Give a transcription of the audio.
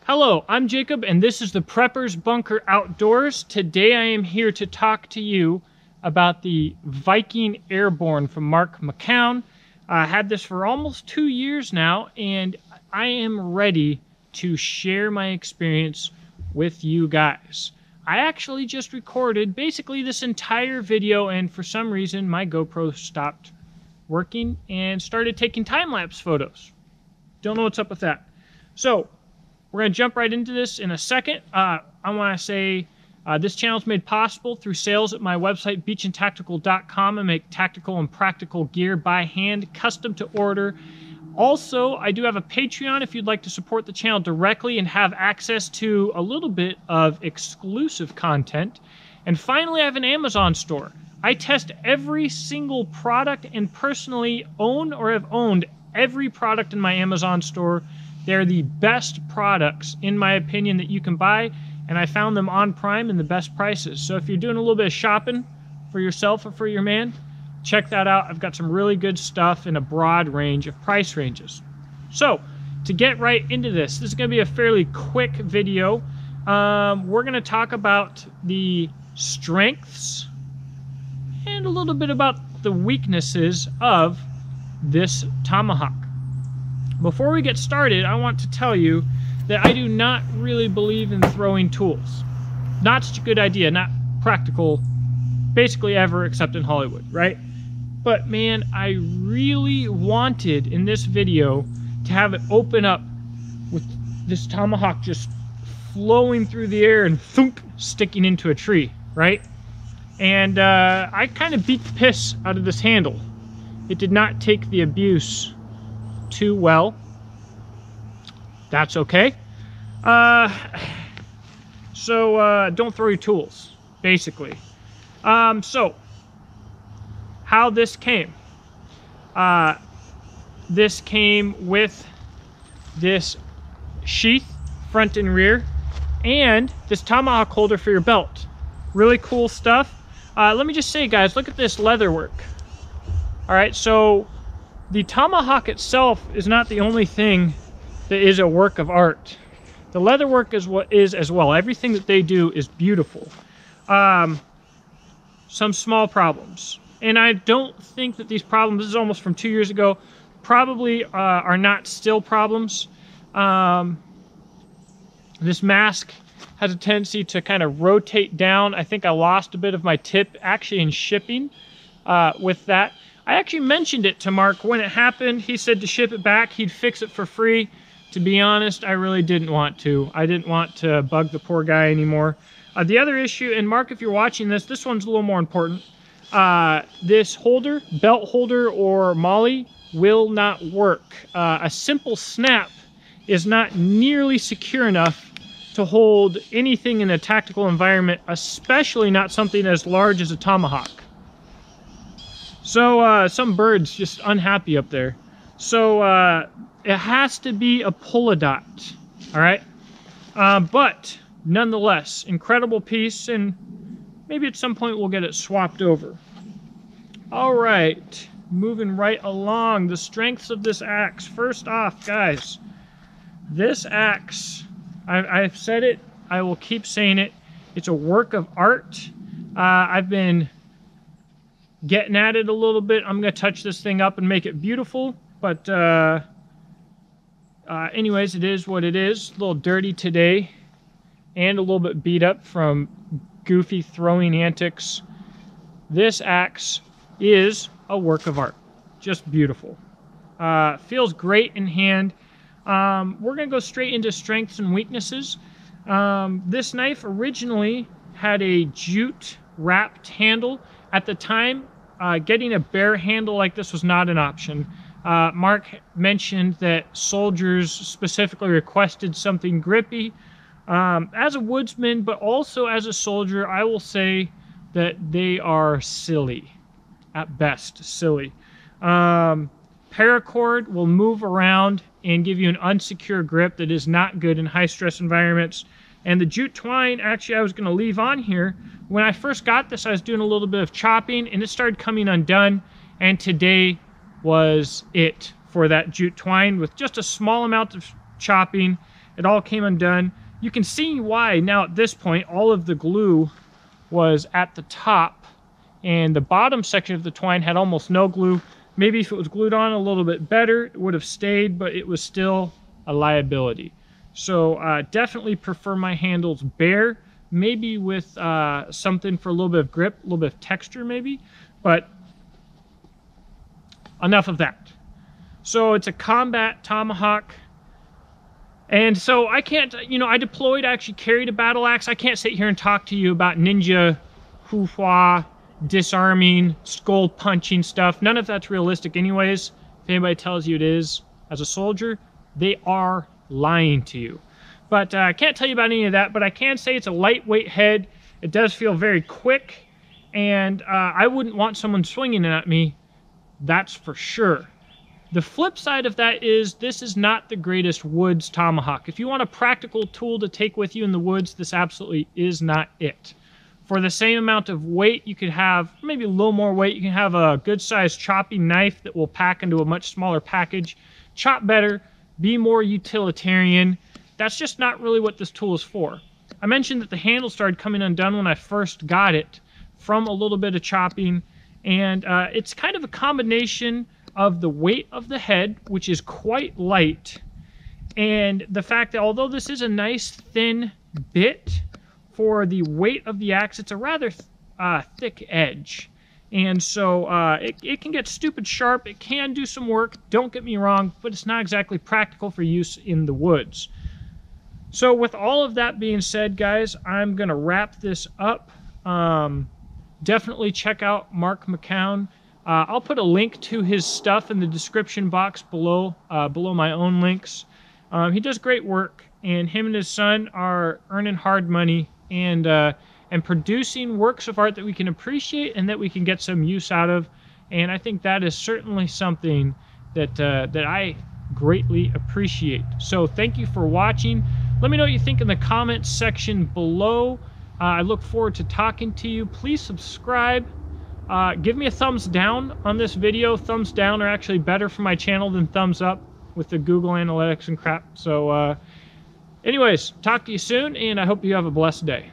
Hello, I'm Jacob, and this is the Prepper's Bunker Outdoors. Today I am here to talk to you about the Viking Airborne from McCoun. I had this for almost 2 years now, and I am ready to share my experience with you guys. I actually just recorded basically this entire video, and for some reason my GoPro stopped working and started taking time-lapse photos. Don't know what's up with that. So we're going to jump right into this in a second. I want to say this channel is made possible through sales at my website, beachandtactical.com. I make tactical and practical gear by hand, custom to order. Also, I do have a Patreon if you'd like to support the channel directly and have access to a little bit of exclusive content. And finally, I have an Amazon store. I test every single product and personally own or have owned every product in my Amazon store. They're the best products, in my opinion, that you can buy, and I found them on Prime and the best prices. So if you're doing a little bit of shopping for yourself or for your man, check that out. I've got some really good stuff in a broad range of price ranges. So to get right into this is going to be a fairly quick video. We're going to talk about the strengths and a little bit about the weaknesses of this Tomahawk. Before we get started, I want to tell you that I do not really believe in throwing tools. Not such a good idea, not practical, basically ever except in Hollywood, right? But man, I really wanted in this video to have it open up with this Tomahawk just flowing through the air and thunk, sticking into a tree, right? And I kind of beat the piss out of this handle. It did not take the abuse too well. That's okay. So don't throw your tools, basically. So how this came. This came with this sheath, front and rear, and this Tomahawk holder for your belt. Really cool stuff. Let me just say, guys, look at this leather work. All right, so the Tomahawk itself is not the only thing that is a work of art. The leather work is what is as well. Everything that they do is beautiful. Some small problems. And I don't think that these problems, this is almost from 2 years ago, probably are not still problems. This mask has a tendency to kind of rotate down. I think I lost a bit of my tip actually in shipping with that. I actually mentioned it to Mark when it happened. He said to ship it back, he'd fix it for free. To be honest, I really didn't want to. I didn't want to bug the poor guy anymore. The other issue, and Mark, if you're watching this one's a little more important. This holder, belt holder or molly, will not work. A simple snap is not nearly secure enough to hold anything in a tactical environment, especially not something as large as a Tomahawk. So some birds just unhappy up there. So it has to be a pull-a-dot, all right? But nonetheless, incredible piece, and maybe at some point we'll get it swapped over. All right, moving right along, the strengths of this axe. First off, guys, this axe, I've said it, I will keep saying it, it's a work of art. I've been getting at it a little bit. I'm going to touch this thing up and make it beautiful, but anyways, it is what it is. A little dirty today and a little bit beat up from goofy throwing antics. This axe is a work of art. Just beautiful. Feels great in hand. We're going to go straight into strengths and weaknesses. This knife originally had a jute wrapped handle. At the time, getting a bare handle like this was not an option. Mark mentioned that soldiers specifically requested something grippy. As a woodsman, but also as a soldier, I will say that they are silly. At best, silly. Paracord will move around and give you an unsecure grip that is not good in high-stress environments. And the jute twine, actually, I was going to leave on here. When I first got this, I was doing a little bit of chopping, and it started coming undone. And today was it for that jute twine with just a small amount of chopping it all came undone. You can see why now at this point all of the glue was at the top, and the bottom section of the twine had almost no glue. Maybe if it was glued on a little bit better, it would have stayed, but it was still a liability. So definitely prefer my handles bare, maybe with something for a little bit of grip, a little bit of texture maybe, but enough of that. So it's a combat Tomahawk. And so I can't, you know, I deployed, I actually carried a battle axe. I can't sit here and talk to you about ninja, hoo-hwa, disarming, skull punching stuff. None of that's realistic anyways. If anybody tells you it is as a soldier, they are lying to you. But I can't tell you about any of that, but I can say it's a lightweight head. It does feel very quick, and I wouldn't want someone swinging it at me, that's for sure. The flip side of that is this is not the greatest woods tomahawk. If you want a practical tool to take with you in the woods, this absolutely is not it. For the same amount of weight, you could have maybe a little more weight. You can have a good-sized chopping knife that will pack into a much smaller package, chop better, be more utilitarian. That's just not really what this tool is for. I mentioned that the handle started coming undone when I first got it from a little bit of chopping, and it's kind of a combination of the weight of the head, which is quite light, and the fact that although this is a nice thin bit, for the weight of the axe, it's a rather thick edge. And so it can get stupid sharp. It can do some work, don't get me wrong, but it's not exactly practical for use in the woods. So with all of that being said, guys, I'm going to wrap this up. Definitely check out Mark McCown. I'll put a link to his stuff in the description box below, below my own links. He does great work, and him and his son are earning hard money and producing works of art that we can appreciate and that we can get some use out of. And I think that is certainly something that that I greatly appreciate. So thank you for watching. Let me know what you think in the comments section below. I look forward to talking to you. Please subscribe. Give me a thumbs down on this video. Thumbs down are actually better for my channel than thumbs up with the Google Analytics and crap. So anyways, talk to you soon, and I hope you have a blessed day.